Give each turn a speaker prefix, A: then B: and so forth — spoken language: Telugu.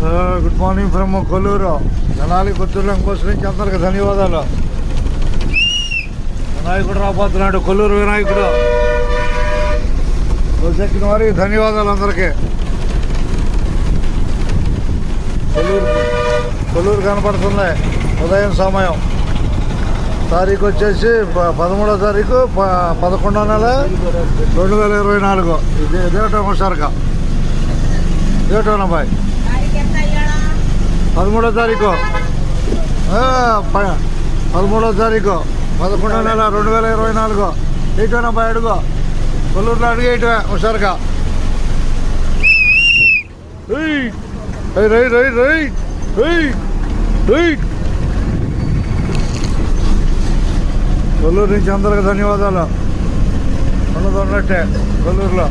A: Good morning from Kolluru. జనాలి కొత్తూరు లంకోస్ నుంచి అందరికి ధన్యవాదాలు. వినాయకుడు రాబోతున్నాడు, కొల్లూరు వినాయకుడు. ఎక్కిన వారికి ధన్యవాదాలు అందరికీ. కొల్లూరు కనపడుతుంది ఉదయం సమయం. తారీఖు వచ్చేసి 13వ తారీఖు 11వ నెల 2024. ఇదేటో హుషారుగా ఇదేటోనబ్బాయి 13వ తారీఖు 13వ తారీఖు 11వ నెల 2024. ఏటోనబ్బాయి అడుగు కొల్లూరులో అడుగు ఏటో హుషారుగా. కొల్లూరు నుంచి అందరికి ధన్యవాదాలు. ఉన్నట్టే కొల్లూరులో